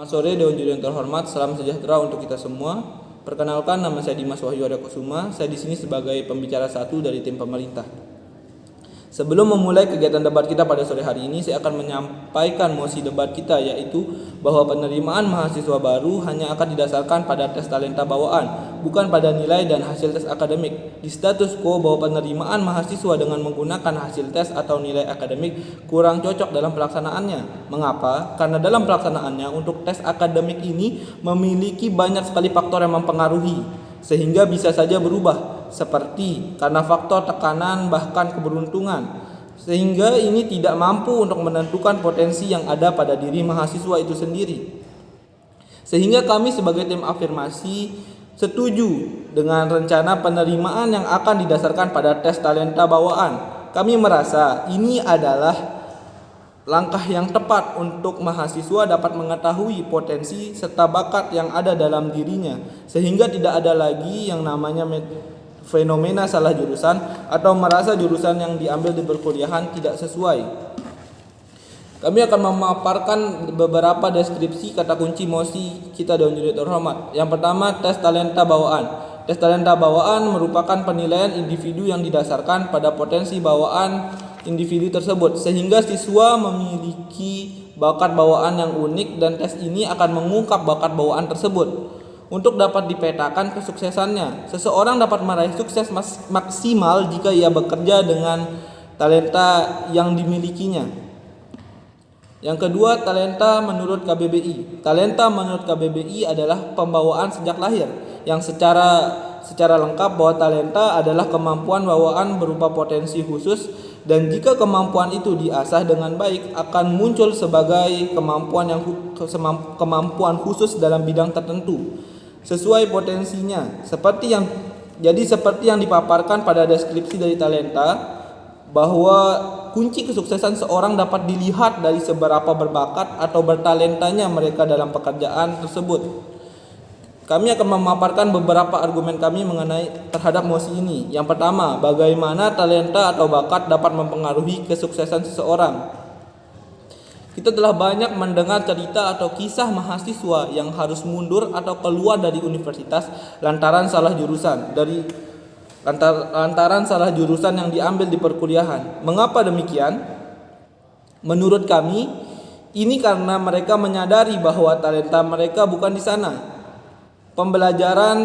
Selamat sore Dewan Juri yang terhormat, salam sejahtera untuk kita semua. Perkenalkan, nama saya Dimas Wahyu Arya Kusuma. Saya di sini sebagai pembicara satu dari tim pemerintah. Sebelum memulai kegiatan debat kita pada sore hari ini, saya akan menyampaikan mosi debat kita, yaitu bahwa penerimaan mahasiswa baru hanya akan didasarkan pada tes talenta bawaan, bukan pada nilai dan hasil tes akademik. Di status quo bahwa penerimaan mahasiswa dengan menggunakan hasil tes atau nilai akademik kurang cocok dalam pelaksanaannya. Mengapa? Karena dalam pelaksanaannya untuk tes akademik ini memiliki banyak sekali faktor yang mempengaruhi, sehingga bisa saja berubah, seperti karena faktor tekanan bahkan keberuntungan, sehingga ini tidak mampu untuk menentukan potensi yang ada pada diri mahasiswa itu sendiri. Sehingga kami sebagai tim afirmasi setuju dengan rencana penerimaan yang akan didasarkan pada tes talenta bawaan. Kami merasa ini adalah langkah yang tepat untuk mahasiswa dapat mengetahui potensi serta bakat yang ada dalam dirinya, sehingga tidak ada lagi yang namanya fenomena salah jurusan atau merasa jurusan yang diambil di perkuliahan tidak sesuai. Kami akan memaparkan beberapa deskripsi kata kunci mosi kita Dewan Juri terhormat. Yang pertama, tes talenta bawaan. Tes talenta bawaan merupakan penilaian individu yang didasarkan pada potensi bawaan individu tersebut, sehingga siswa memiliki bakat bawaan yang unik dan tes ini akan mengungkap bakat bawaan tersebut. Untuk dapat dipetakan kesuksesannya, seseorang dapat meraih sukses maksimal jika ia bekerja dengan talenta yang dimilikinya. Yang kedua, talenta menurut KBBI. Talenta menurut KBBI adalah pembawaan sejak lahir, yang secara lengkap bahwa talenta adalah kemampuan bawaan berupa potensi khusus, dan jika kemampuan itu diasah dengan baik akan muncul sebagai kemampuan khusus dalam bidang tertentu sesuai potensinya. Seperti yang dipaparkan pada deskripsi dari talenta, bahwa kunci kesuksesan seorang dapat dilihat dari seberapa berbakat atau bertalentanya mereka dalam pekerjaan tersebut. Kami akan memaparkan beberapa argumen kami mengenai terhadap mosi ini. Yang pertama, bagaimana talenta atau bakat dapat mempengaruhi kesuksesan seseorang. Kita telah banyak mendengar cerita atau kisah mahasiswa yang harus mundur atau keluar dari universitas lantaran salah jurusan yang diambil di perkuliahan. Mengapa demikian? Menurut kami, ini karena mereka menyadari bahwa talenta mereka bukan di sana. Pembelajaran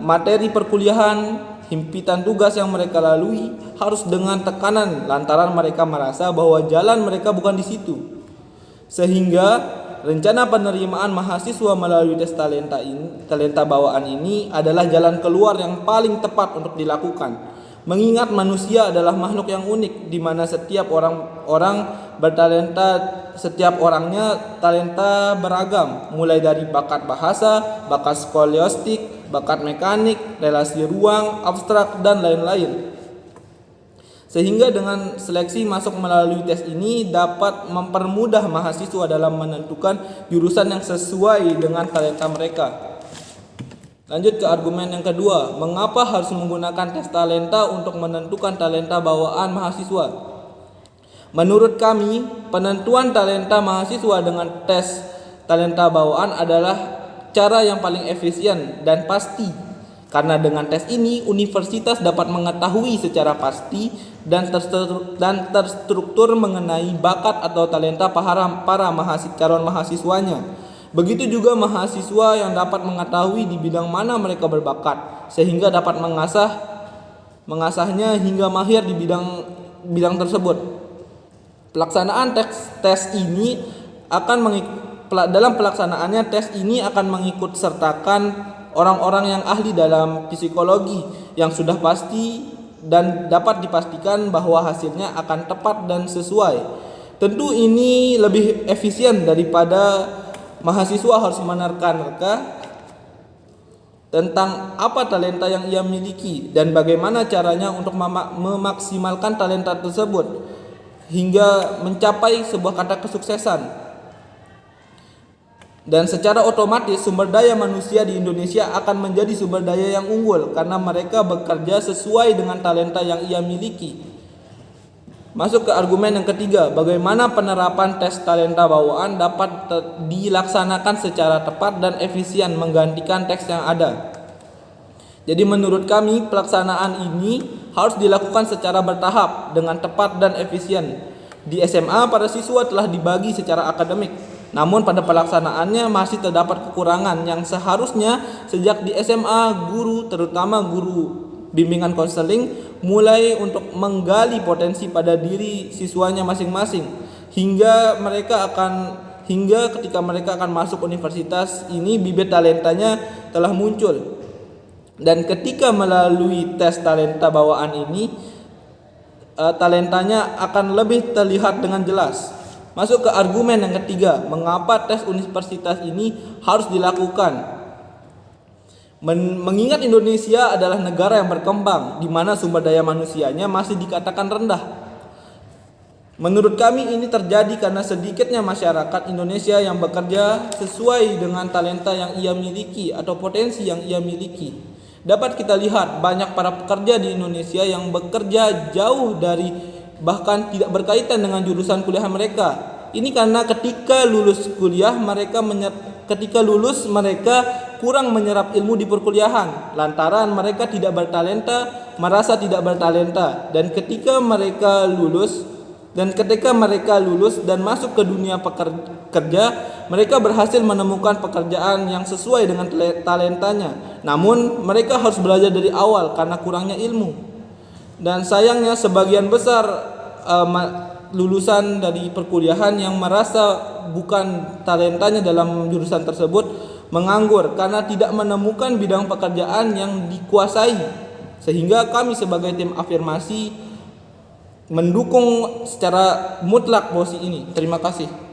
materi perkuliahan, himpitan tugas yang mereka lalui harus dengan tekanan lantaran mereka merasa bahwa jalan mereka bukan di situ. Sehingga rencana penerimaan mahasiswa melalui tes talenta bawaan ini adalah jalan keluar yang paling tepat untuk dilakukan. Mengingat manusia adalah makhluk yang unik, di mana setiap orang bertalenta, setiap orangnya talenta beragam, mulai dari bakat bahasa, bakat skoliostik, bakat mekanik, relasi ruang, abstrak, dan lain-lain. Sehingga dengan seleksi masuk melalui tes ini dapat mempermudah mahasiswa dalam menentukan jurusan yang sesuai dengan talenta mereka. Lanjut ke argumen yang kedua, mengapa harus menggunakan tes talenta untuk menentukan talenta bawaan mahasiswa? Menurut kami, penentuan talenta mahasiswa dengan tes talenta bawaan adalah cara yang paling efisien dan pasti. Karena dengan tes ini, universitas dapat mengetahui secara pasti dan terstruktur mengenai bakat atau talenta para calon mahasiswanya. Begitu juga mahasiswa yang dapat mengetahui di bidang mana mereka berbakat, sehingga dapat mengasahnya hingga mahir di bidang tersebut. Pelaksanaan tes ini dalam pelaksanaannya tes ini akan mengikut sertakan orang-orang yang ahli dalam psikologi yang sudah pasti dan dapat dipastikan bahwa hasilnya akan tepat dan sesuai. Tentu ini lebih efisien daripada mahasiswa harus menerka-nerka tentang apa talenta yang ia miliki dan bagaimana caranya untuk memaksimalkan talenta tersebut hingga mencapai sebuah kata kesuksesan. Dan secara otomatis sumber daya manusia di Indonesia akan menjadi sumber daya yang unggul karena mereka bekerja sesuai dengan talenta yang ia miliki. Masuk ke argumen yang ketiga, bagaimana penerapan tes talenta bawaan dapat dilaksanakan secara tepat dan efisien menggantikan tes yang ada. Jadi menurut kami pelaksanaan ini harus dilakukan secara bertahap dengan tepat dan efisien. Di SMA para siswa telah dibagi secara akademik, namun pada pelaksanaannya masih terdapat kekurangan yang seharusnya sejak di SMA guru, terutama guru bimbingan konseling, mulai untuk menggali potensi pada diri siswanya masing-masing hingga ketika mereka akan masuk universitas ini bibit talentanya telah muncul. Dan ketika melalui tes talenta bawaan ini talentanya akan lebih terlihat dengan jelas. Masuk ke argumen yang ketiga, mengapa tes universitas ini harus dilakukan? Mengingat Indonesia adalah negara yang berkembang, di mana sumber daya manusianya masih dikatakan rendah. Menurut kami ini terjadi karena sedikitnya masyarakat Indonesia yang bekerja sesuai dengan talenta yang ia miliki atau potensi yang ia miliki. Dapat kita lihat banyak para pekerja di Indonesia yang bekerja jauh dari bahkan tidak berkaitan dengan jurusan kuliah mereka. Ini karena ketika lulus mereka kurang menyerap ilmu di perkuliahan lantaran mereka tidak bertalenta, merasa tidak bertalenta, dan ketika mereka lulus dan masuk ke dunia kerja, mereka berhasil menemukan pekerjaan yang sesuai dengan talentanya. Namun mereka harus belajar dari awal karena kurangnya ilmu. Dan sayangnya sebagian besar lulusan dari perkuliahan yang merasa bukan talentanya dalam jurusan tersebut menganggur karena tidak menemukan bidang pekerjaan yang dikuasai. Sehingga kami sebagai tim afirmasi mendukung secara mutlak posisi ini. Terima kasih.